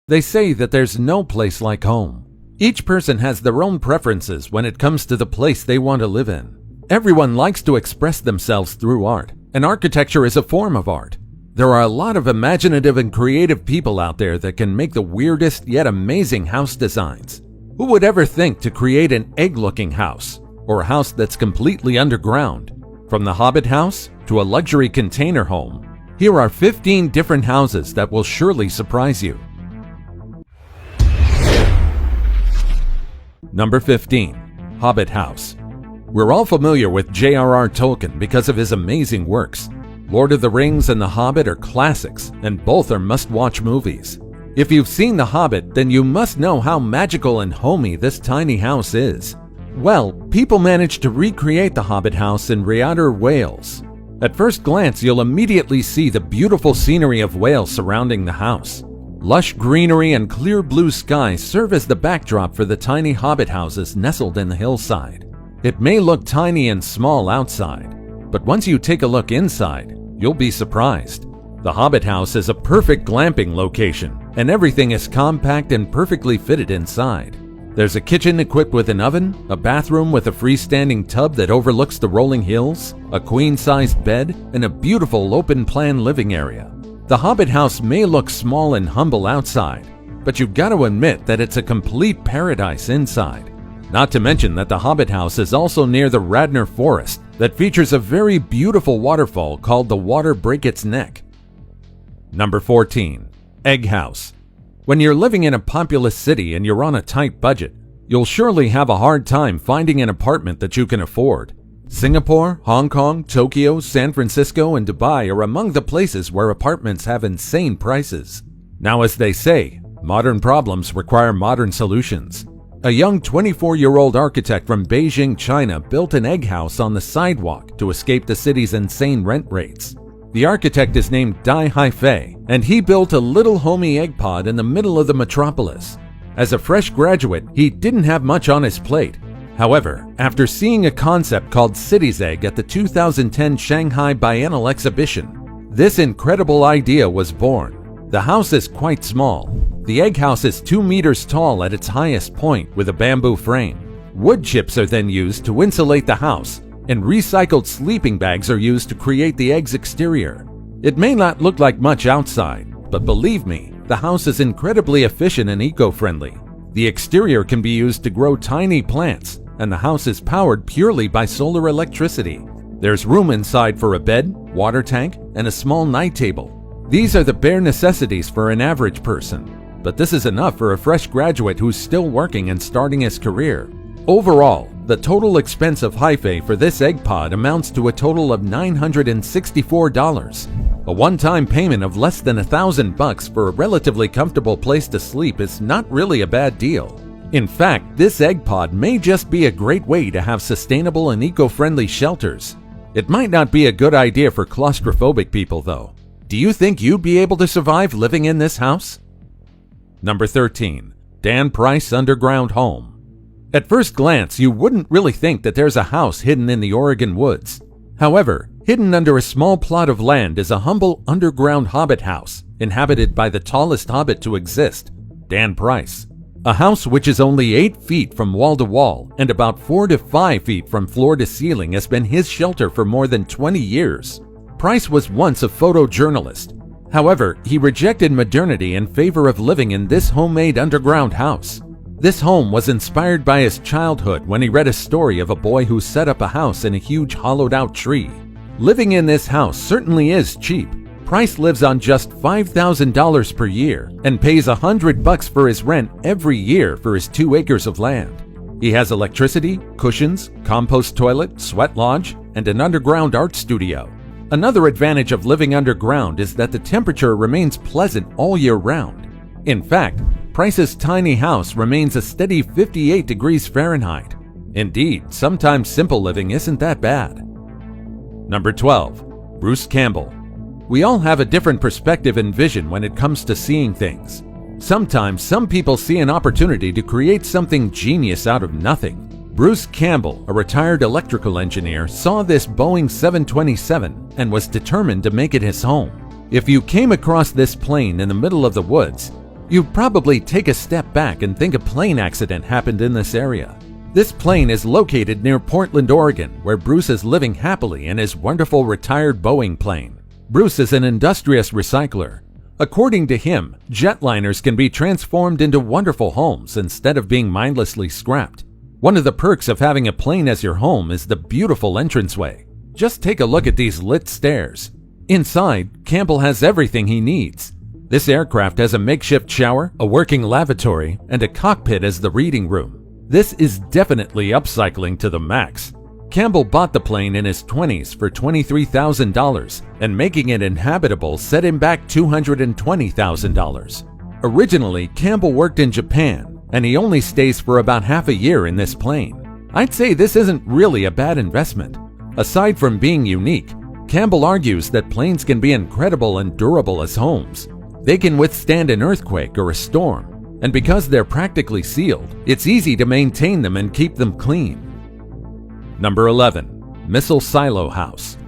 They say that there's no place like home. Each person has their own preferences when it comes to the place they want to live in. Everyone likes to express themselves through art, and architecture is a form of art. There are a lot of imaginative and creative people out there that can make the weirdest yet amazing house designs. Who would ever think to create an egg-looking house, or a house that's completely underground? From the Hobbit house to a luxury container home, here are 15 different houses that will surely surprise you. Number 15. Hobbit House. We're all familiar with J.R.R. Tolkien because of his amazing works. Lord of the Rings and The Hobbit are classics, and both are must-watch movies. If you've seen The Hobbit, then you must know how magical and homey this tiny house is. Well, people managed to recreate the Hobbit house in Rhyadr, Wales. At first glance, you'll immediately see the beautiful scenery of Wales surrounding the house. Lush greenery and clear blue sky serve as the backdrop for the tiny Hobbit houses nestled in the hillside. It may look tiny and small outside, but once you take a look inside, you'll be surprised. The Hobbit house is a perfect glamping location, and everything is compact and perfectly fitted inside. There's a kitchen equipped with an oven, a bathroom with a freestanding tub that overlooks the rolling hills, a queen-sized bed, and a beautiful open-plan living area. The Hobbit house may look small and humble outside, but you've got to admit that it's a complete paradise inside. Not to mention that the Hobbit house is also near the Radnor Forest that features a very beautiful waterfall called the Water Break Its Neck. Number 14. Egg House. When you're living in a populous city and you're on a tight budget, you'll surely have a hard time finding an apartment that you can afford. Singapore, Hong Kong, Tokyo, San Francisco, and Dubai are among the places where apartments have insane prices. Now, as they say, modern problems require modern solutions. A young 24-year-old architect from Beijing, China built an egg house on the sidewalk to escape the city's insane rent rates. The architect is named Dai Haifei, and he built a little homey egg pod in the middle of the metropolis. As a fresh graduate, he didn't have much on his plate. However, after seeing a concept called City's Egg at the 2010 Shanghai Biennial exhibition, this incredible idea was born. The house is quite small. The egg house is 2 meters tall at its highest point with a bamboo frame. Wood chips are then used to insulate the house, and recycled sleeping bags are used to create the egg's exterior. It may not look like much outside, but believe me, the house is incredibly efficient and eco-friendly. The exterior can be used to grow tiny plants, and the house is powered purely by solar electricity. There's room inside for a bed, water tank, and a small night table. These are the bare necessities for an average person, but this is enough for a fresh graduate who's still working and starting his career. Overall, the total expense of Haifei for this egg pod amounts to a total of $964. A one-time payment of less than $1,000 for a relatively comfortable place to sleep is not really a bad deal. In fact, this egg pod may just be a great way to have sustainable and eco-friendly shelters. It might not be a good idea for claustrophobic people, though. Do you think you'd be able to survive living in this house? Number 13. Dan Price Underground Home. At first glance, you wouldn't really think that there's a house hidden in the Oregon woods. However, hidden under a small plot of land is a humble underground hobbit house, inhabited by the tallest hobbit to exist, Dan Price. A house which is only 8 feet from wall to wall and about 4 to 5 feet from floor to ceiling has been his shelter for more than 20 years. Price was once a photojournalist. However, he rejected modernity in favor of living in this homemade underground house. This home was inspired by his childhood when he read a story of a boy who set up a house in a huge hollowed-out tree. Living in this house certainly is cheap. Price lives on just $5,000 per year and pays $100 for his rent every year for his 2 acres of land. He has electricity, cushions, compost toilet, sweat lodge, and an underground art studio. Another advantage of living underground is that the temperature remains pleasant all year round. In fact, Price's tiny house remains a steady 58 degrees Fahrenheit. Indeed, sometimes simple living isn't that bad. Number 12. Bruce Campbell. We all have a different perspective and vision when it comes to seeing things. Sometimes some people see an opportunity to create something genius out of nothing. Bruce Campbell, a retired electrical engineer, saw this Boeing 727 and was determined to make it his home. If you came across this plane in the middle of the woods, You'd probably take a step back and think a plane accident happened in this area. This plane is located near Portland, Oregon, where Bruce is living happily in his wonderful retired Boeing plane. Bruce is an industrious recycler. According to him, jetliners can be transformed into wonderful homes instead of being mindlessly scrapped. One of the perks of having a plane as your home is the beautiful entranceway. Just take a look at these lit stairs. Inside, Campbell has everything he needs. This aircraft has a makeshift shower, a working lavatory, and a cockpit as the reading room. This is definitely upcycling to the max. Campbell bought the plane in his 20s for $23,000, and making it inhabitable set him back $220,000. Originally, Campbell worked in Japan, and he only stays for about half a year in this plane. I'd say this isn't really a bad investment. Aside from being unique, Campbell argues that planes can be incredible and durable as homes. They can withstand an earthquake or a storm, and because they're practically sealed, it's easy to maintain them and keep them clean. Number 11. Missile Silo House.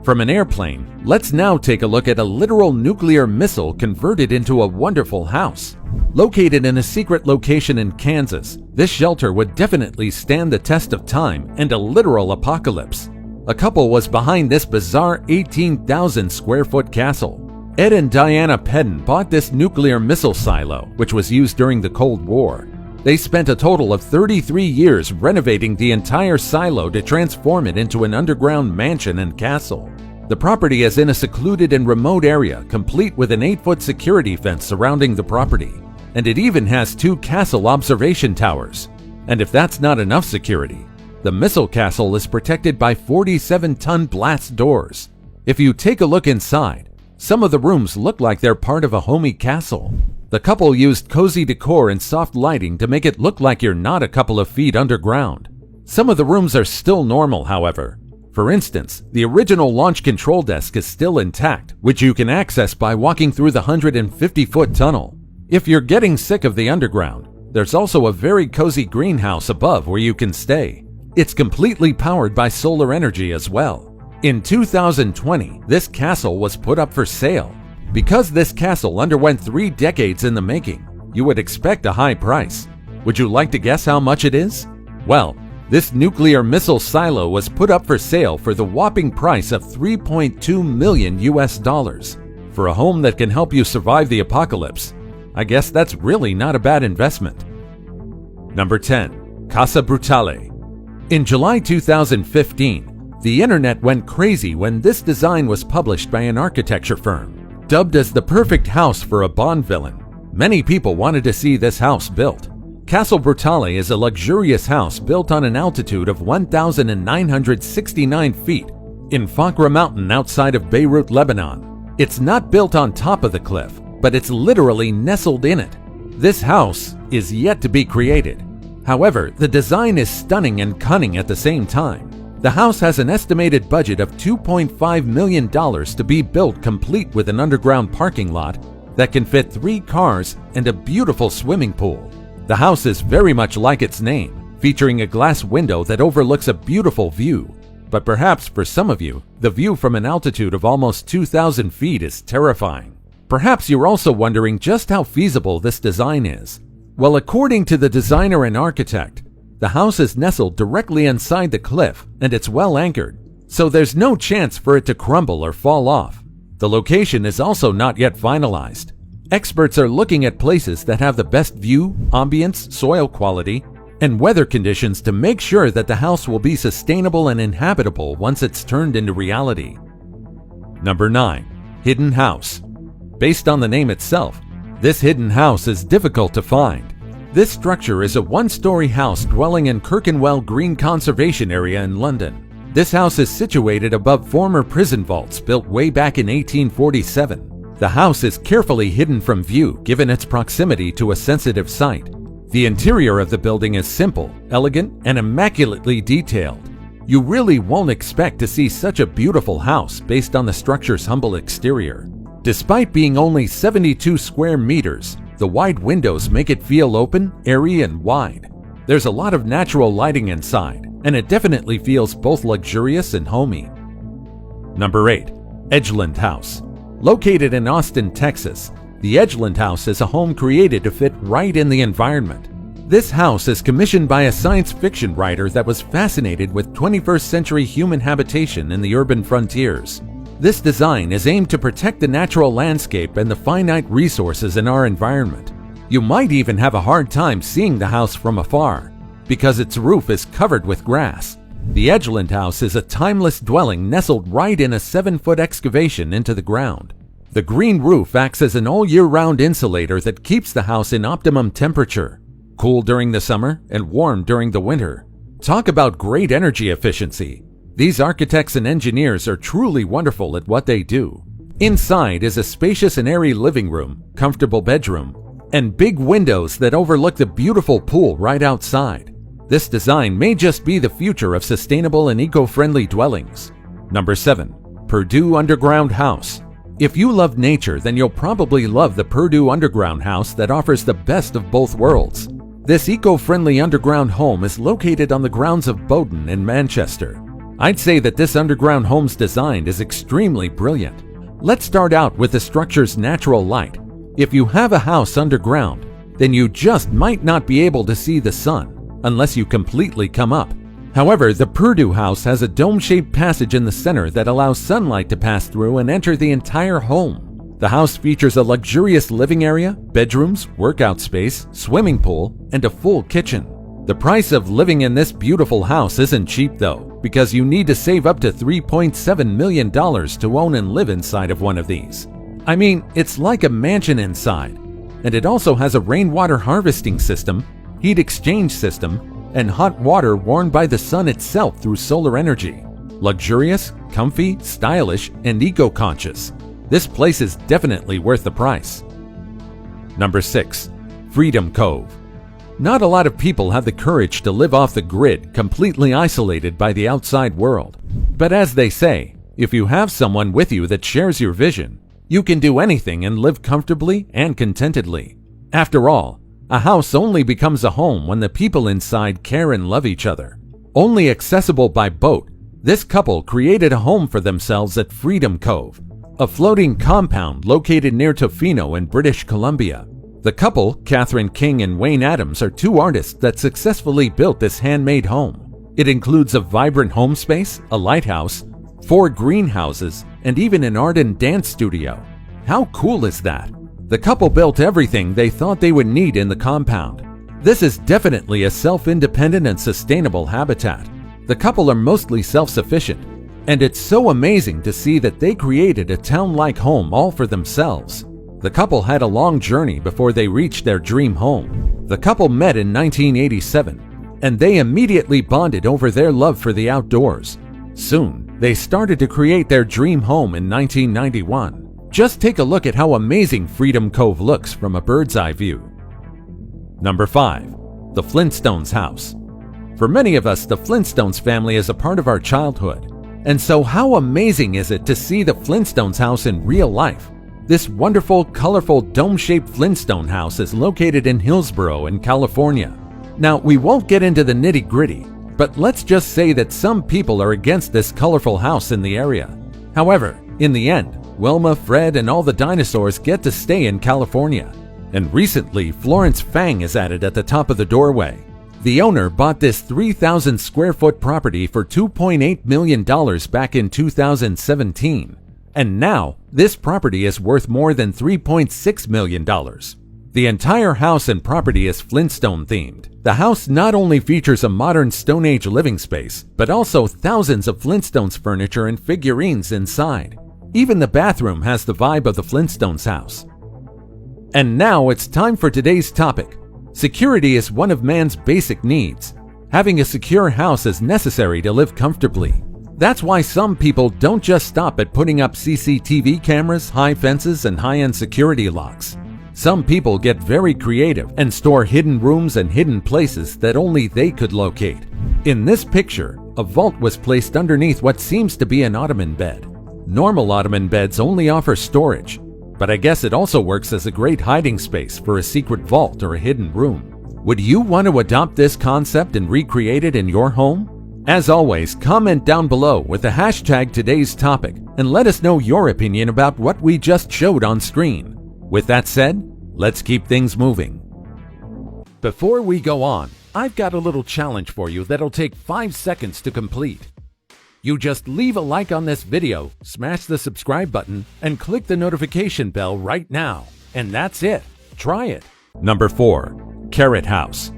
From an airplane, let's now take a look at a literal nuclear missile converted into a wonderful house. Located in a secret location in Kansas, this shelter would definitely stand the test of time and a literal apocalypse. A couple was behind this bizarre 18,000 square foot castle. Ed and Diana Pedden bought this nuclear missile silo, which was used during the Cold War. They spent a total of 33 years renovating the entire silo to transform it into an underground mansion and castle. The property is in a secluded and remote area, complete with an 8-foot security fence surrounding the property. And it even has 2 castle observation towers. And if that's not enough security, the missile castle is protected by 47-ton blast doors. If you take a look inside, some of the rooms look like they're part of a homey castle. The couple used cozy decor and soft lighting to make it look like you're not a couple of feet underground. Some of the rooms are still normal, however. For instance, the original launch control desk is still intact, which you can access by walking through the 150-foot tunnel. If you're getting sick of the underground, there's also a very cozy greenhouse above where you can stay. It's completely powered by solar energy as well. In 2020, this castle was put up for sale. Because this castle underwent 3 decades in the making, you would expect a high price. Would you like to guess how much it is? Well, this nuclear missile silo was put up for sale for the whopping price of $3.2 million US. For a home that can help you survive the apocalypse, I guess that's really not a bad investment. Number 10. Casa Brutale. In July 2015, the internet went crazy when this design was published by an architecture firm. Dubbed as the perfect house for a Bond villain, many people wanted to see this house built. Castle Brutale is a luxurious house built on an altitude of 1,969 feet in Fakra Mountain outside of Beirut, Lebanon. It's not built on top of the cliff, but it's literally nestled in it. This house is yet to be created. However, the design is stunning and cunning at the same time. The house has an estimated budget of $2.5 million to be built, complete with an underground parking lot that can fit 3 cars and a beautiful swimming pool. The house is very much like its name, featuring a glass window that overlooks a beautiful view. But perhaps for some of you, the view from an altitude of almost 2,000 feet is terrifying. Perhaps you're also wondering just how feasible this design is. Well, according to the designer and architect, the house is nestled directly inside the cliff and it's well anchored, so there's no chance for it to crumble or fall off. The location is also not yet finalized. Experts are looking at places that have the best view, ambience, soil quality, and weather conditions to make sure that the house will be sustainable and inhabitable once it's turned into reality. Number 9. Hidden House. Based on the name itself, this hidden house is difficult to find. This structure is a 1-story house dwelling in Clerkenwell Green Conservation Area in London. This house is situated above former prison vaults built way back in 1847. The house is carefully hidden from view given its proximity to a sensitive site. The interior of the building is simple, elegant, and immaculately detailed. You really won't expect to see such a beautiful house based on the structure's humble exterior. Despite being only 72 square meters, the wide windows make it feel open, airy, and wide. There's a lot of natural lighting inside, and it definitely feels both luxurious and homey. Number 8. Edgeland House. Located in Austin, Texas, The Edgeland House is a home created to fit right in the environment. This house is commissioned by a science fiction writer that was fascinated with 21st century human habitation in the urban frontiers. This design is aimed to protect the natural landscape and the finite resources in our environment. You might even have a hard time seeing the house from afar, because its roof is covered with grass. The Edgeland House is a timeless dwelling nestled right in a 7-foot excavation into the ground. The green roof acts as an all-year-round insulator that keeps the house in optimum temperature, cool during the summer and warm during the winter. Talk about great energy efficiency. These architects and engineers are truly wonderful at what they do. Inside is a spacious and airy living room, comfortable bedroom, and big windows that overlook the beautiful pool right outside. This design may just be the future of sustainable and eco-friendly dwellings. Number 7. Purdue Underground House. If you love nature, then you'll probably love the Purdue Underground House that offers the best of both worlds. This eco-friendly underground home is located on the grounds of Bowden in Manchester. I'd say that this underground home's design is extremely brilliant. Let's start out with the structure's natural light. If you have a house underground, then you just might not be able to see the sun unless you completely come up. However, the Purdue House has a dome-shaped passage in the center that allows sunlight to pass through and enter the entire home. The house features a luxurious living area, bedrooms, workout space, swimming pool, and a full kitchen. The price of living in this beautiful house isn't cheap though, because you need to save up to $3.7 million to own and live inside of one of these. I mean, it's like a mansion inside, and it also has a rainwater harvesting system, heat exchange system, and hot water warmed by the sun itself through solar energy. Luxurious, comfy, stylish, and eco-conscious. This place is definitely worth the price. Number 6. Freedom Cove. Not a lot of people have the courage to live off the grid, completely isolated by the outside world. But as they say, if you have someone with you that shares your vision, you can do anything and live comfortably and contentedly. After all, a house only becomes a home when the people inside care and love each other. Only accessible by boat, this couple created a home for themselves at Freedom Cove, a floating compound located near Tofino in British Columbia. The couple, Catherine King and Wayne Adams, are two artists that successfully built this handmade home. It includes a vibrant home space, a lighthouse, 4 greenhouses, and even an art and dance studio. How cool is that? The couple built everything they thought they would need in the compound. This is definitely a self-independent and sustainable habitat. The couple are mostly self-sufficient, and it's so amazing to see that they created a town-like home all for themselves. The couple had a long journey before they reached their dream home. The couple met in 1987, and they immediately bonded over their love for the outdoors. Soon, they started to create their dream home in 1991. Just take a look at how amazing Freedom Cove looks from a bird's eye view. Number 5. The Flintstones House. For many of us, the Flintstones family is a part of our childhood. And so how amazing is it to see the Flintstones house in real life? This wonderful, colorful, dome-shaped Flintstone house is located in Hillsborough in California. Now, we won't get into the nitty-gritty, but let's just say that some people are against this colorful house in the area. However, in the end, Wilma, Fred, and all the dinosaurs get to stay in California. And recently, Florence Fang is added at the top of the doorway. The owner bought this 3,000 square foot property for $2.8 million back in 2017. And now, this property is worth more than $3.6 million. The entire house and property is Flintstone themed. The house not only features a modern Stone Age living space, but also thousands of Flintstones furniture and figurines inside. Even the bathroom has the vibe of the Flintstones house. And now it's time for today's topic. Security is one of man's basic needs. Having a secure house is necessary to live comfortably. That's why some people don't just stop at putting up CCTV cameras, high fences, and high-end security locks. Some people get very creative and store hidden rooms and hidden places that only they could locate. In this picture, a vault was placed underneath what seems to be an ottoman bed. Normal ottoman beds only offer storage, but I guess it also works as a great hiding space for a secret vault or a hidden room. Would you want to adopt this concept and recreate it in your home? As always, comment down below with the hashtag today's topic and let us know your opinion about what we just showed on screen. With that said, let's keep things moving. Before we go on, I've got a little challenge for you that'll take 5 seconds to complete. You just leave a like on this video, smash the subscribe button, and click the notification bell right now. And that's it. Try it. Number 4. Carrot House.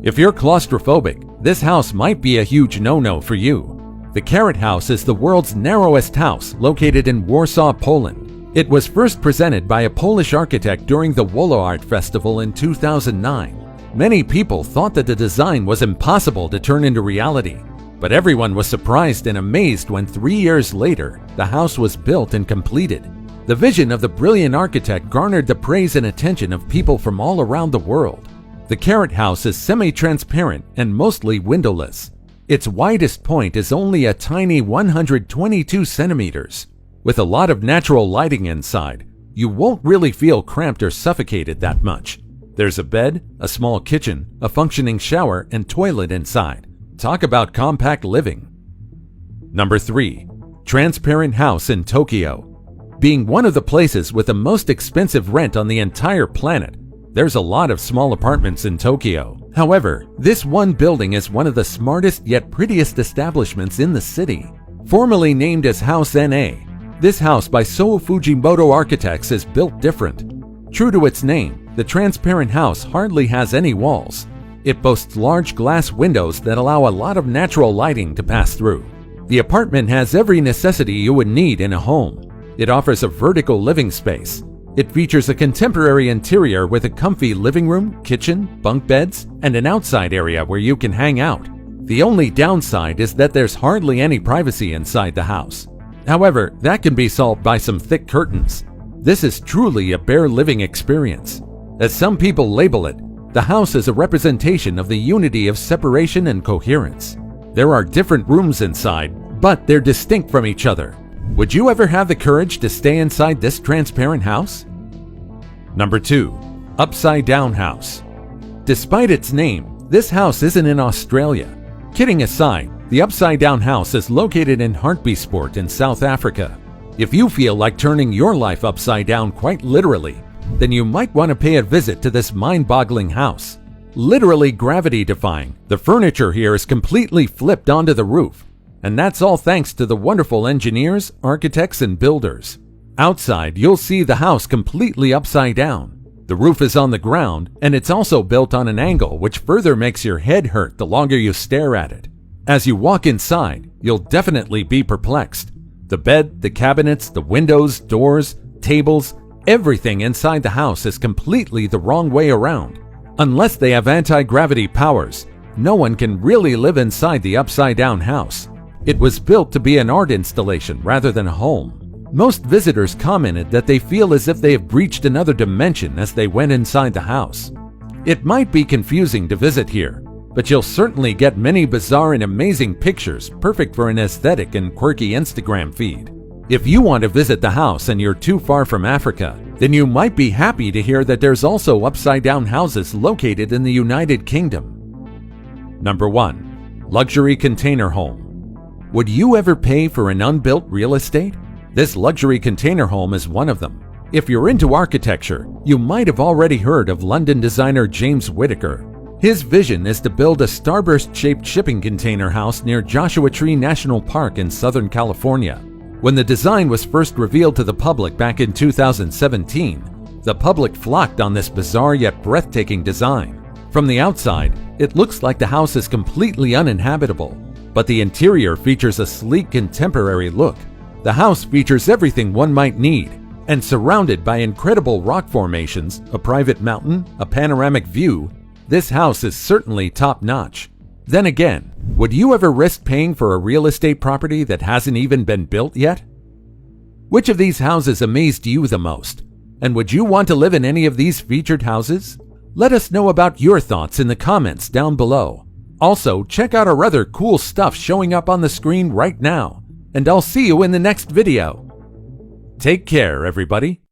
If you're claustrophobic, this house might be a huge no-no for you. The Carrot House is the world's narrowest house located in Warsaw, Poland. It was first presented by a Polish architect during the Wolo Art Festival in 2009. Many people thought that the design was impossible to turn into reality, but everyone was surprised and amazed when 3 years later, the house was built and completed. The vision of the brilliant architect garnered the praise and attention of people from all around the world. The Carrot House is semi-transparent and mostly windowless. Its widest point is only a tiny 122 centimeters. With a lot of natural lighting inside, you won't really feel cramped or suffocated that much. There's a bed, a small kitchen, a functioning shower, and toilet inside. Talk about compact living. Number 3. Transparent House in Tokyo. Being one of the places with the most expensive rent on the entire planet, there's a lot of small apartments in Tokyo. However, this one building is one of the smartest yet prettiest establishments in the city. Formerly named as House NA, this house by Sou Fujimoto Architects is built different. True to its name, the transparent house hardly has any walls. It boasts large glass windows that allow a lot of natural lighting to pass through. The apartment has every necessity you would need in a home. It offers a vertical living space. It features a contemporary interior with a comfy living room, kitchen, bunk beds, and an outside area where you can hang out. The only downside is that there's hardly any privacy inside the house. However, that can be solved by some thick curtains. This is truly a bare living experience. As some people label it, the house is a representation of the unity of separation and coherence. There are different rooms inside, but they're distinct from each other. Would you ever have the courage to stay inside this transparent house? Number 2. Upside Down House. Despite its name, this house isn't in Australia. Kidding aside, the Upside Down House is located in Hartbeespoort in South Africa. If you feel like turning your life upside down quite literally, then you might want to pay a visit to this mind-boggling house. Literally gravity-defying, the furniture here is completely flipped onto the roof, and that's all thanks to the wonderful engineers, architects, and builders. Outside, you'll see the house completely upside down. The roof is on the ground, and it's also built on an angle which further makes your head hurt the longer you stare at it. As you walk inside, you'll definitely be perplexed. The bed, the cabinets, the windows, doors, tables, everything inside the house is completely the wrong way around. Unless they have anti-gravity powers, no one can really live inside the upside-down house. It was built to be an art installation rather than a home. Most visitors commented that they feel as if they have breached another dimension as they went inside the house. It might be confusing to visit here, but you'll certainly get many bizarre and amazing pictures perfect for an aesthetic and quirky Instagram feed. If you want to visit the house and you're too far from Africa, then you might be happy to hear that there's also upside-down houses located in the United Kingdom. Number 1. Luxury Container Home. Would you ever pay for an unbuilt real estate? This luxury container home is one of them. If you're into architecture, you might have already heard of London designer James Whittaker. His vision is to build a starburst-shaped shipping container house near Joshua Tree National Park in Southern California. When the design was first revealed to the public back in 2017, the public flocked on this bizarre yet breathtaking design. From the outside, it looks like the house is completely uninhabitable, but the interior features a sleek contemporary look. The house features everything one might need, and surrounded by incredible rock formations, a private mountain, a panoramic view, this house is certainly top-notch. Then again, would you ever risk paying for a real estate property that hasn't even been built yet? Which of these houses amazed you the most? And would you want to live in any of these featured houses? Let us know about your thoughts in the comments down below. Also, check out our other cool stuff showing up on the screen right now, and I'll see you in the next video. Take care, everybody.